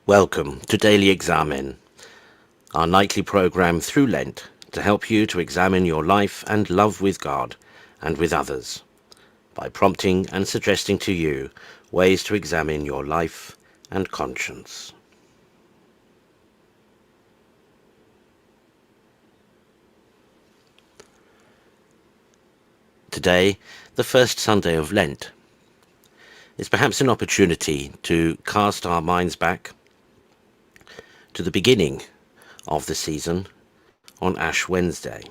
Welcome to Daily Examen, our nightly program through Lent to help you to examine your life and love with God and with others, by prompting and suggesting to you ways to examine your life and conscience. Today, the first Sunday of Lent, is perhaps an opportunity to cast our minds back to the beginning of the season on Ash Wednesday.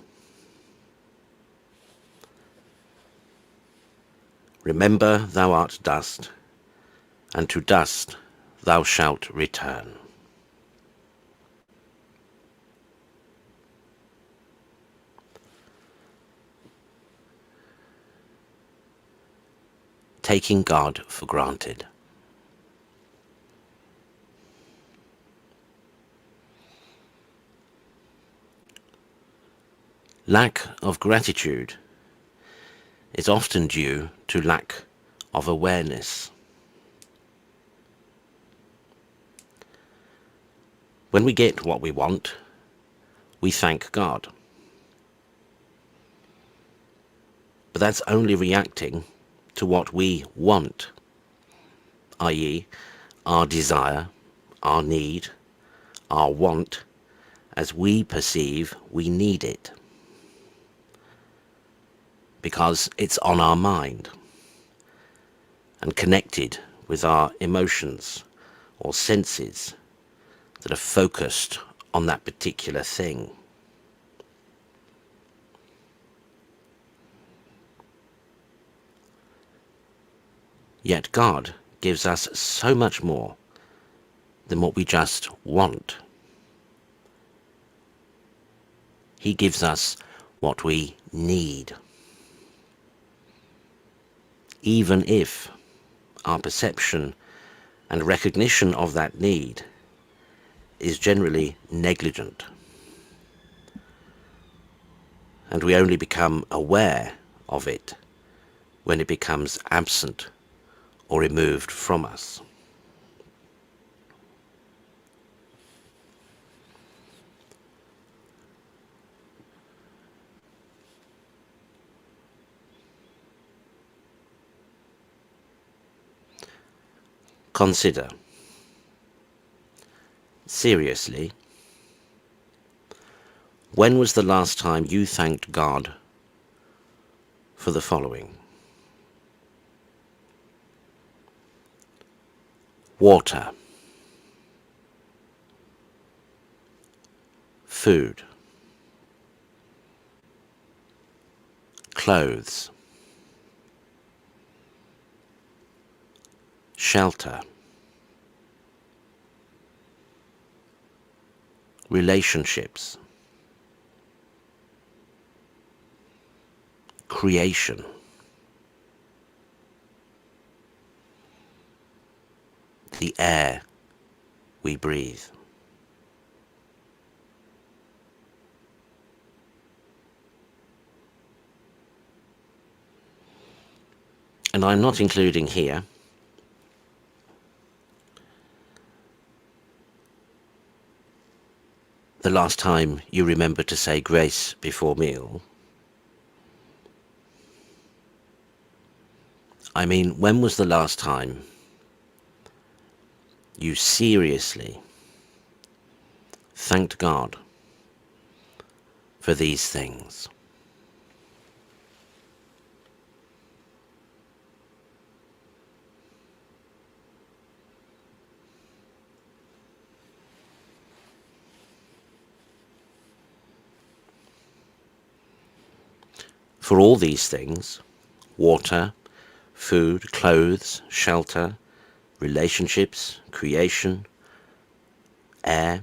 Remember, thou art dust, and to dust thou shalt return. Taking God for granted. Lack of gratitude is often due to lack of awareness. When we get what we want, we thank God. But that's only reacting to what we want, i.e., our desire, our need, our want, as we perceive we need it. Because it's on our mind and connected with our emotions or senses that are focused on that particular thing. Yet God gives us so much more than what we just want. He gives us what we need. Even if our perception and recognition of that need is generally negligent, and we only become aware of it when it becomes absent or removed from us. Consider, seriously, when was the last time you thanked God for the following? Water, food, clothes, shelter, relationships, creation, the air we breathe. And I'm not including here the last time you remember to say grace before meal. I mean, when was the last time you seriously thanked God for these things? For all these things, water, food, clothes, shelter, relationships, creation, air,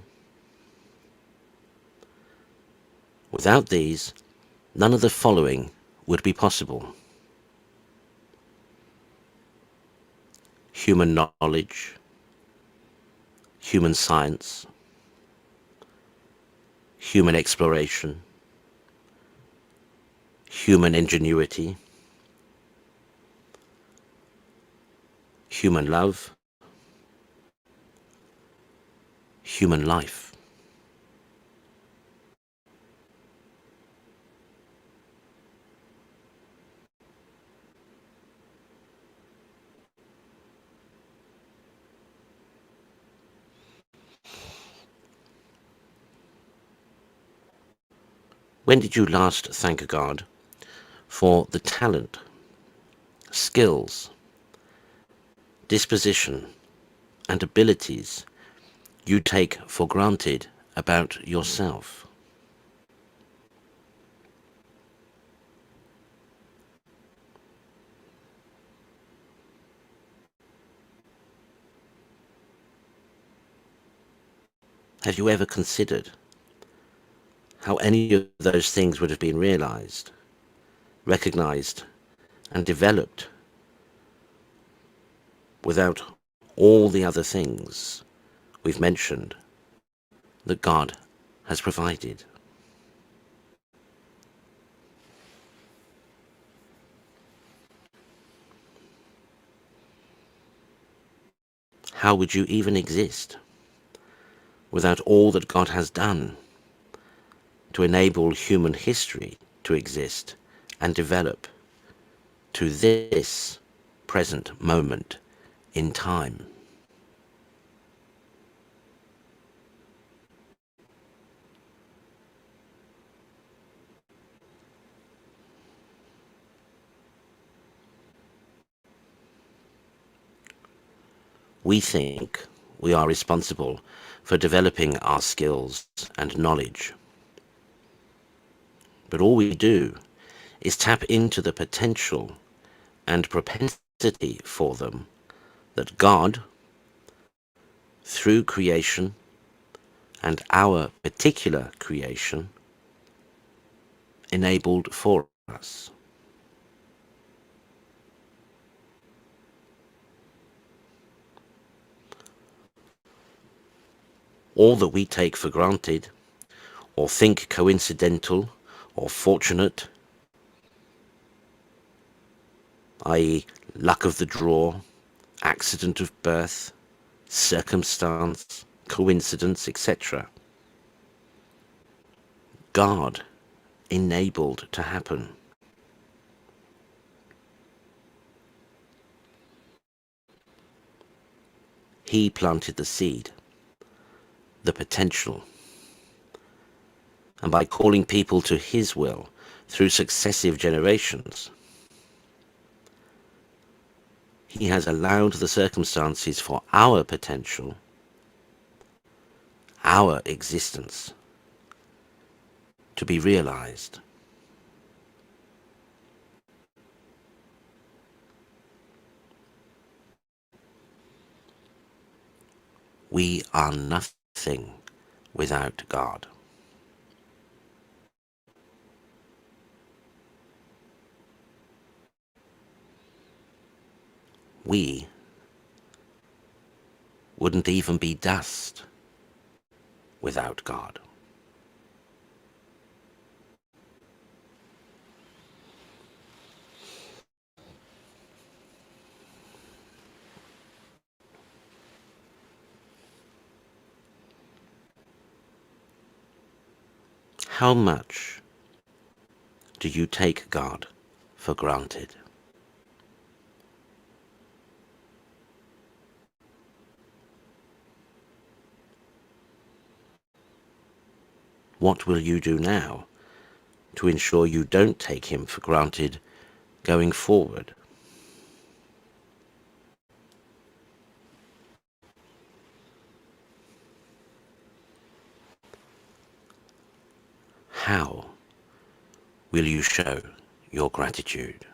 without these, none of the following would be possible: human knowledge, human science, human exploration, human ingenuity, human love, human life. When did you last thank God for the talent, skills, disposition, and abilities you take for granted about yourself? Have you ever considered how any of those things would have been realized, recognized, and developed without all the other things we've mentioned that God has provided? How would you even exist without all that God has done to enable human history to exist and develop to this present moment in time? We think we are responsible for developing our skills and knowledge, but all we do is tap into the potential and propensity for them that God, through creation and our particular creation, enabled for us. All that we take for granted or think coincidental or fortunate, i.e. luck of the draw, accident of birth, circumstance, coincidence, etc., God enabled to happen. He planted the seed, the potential, and by calling people to his will through successive generations, he has allowed the circumstances for our potential, our existence, to be realized. We are nothing without God. We wouldn't even be dust without God. How much do you take God for granted? What will you do now to ensure you don't take him for granted going forward? How will you show your gratitude?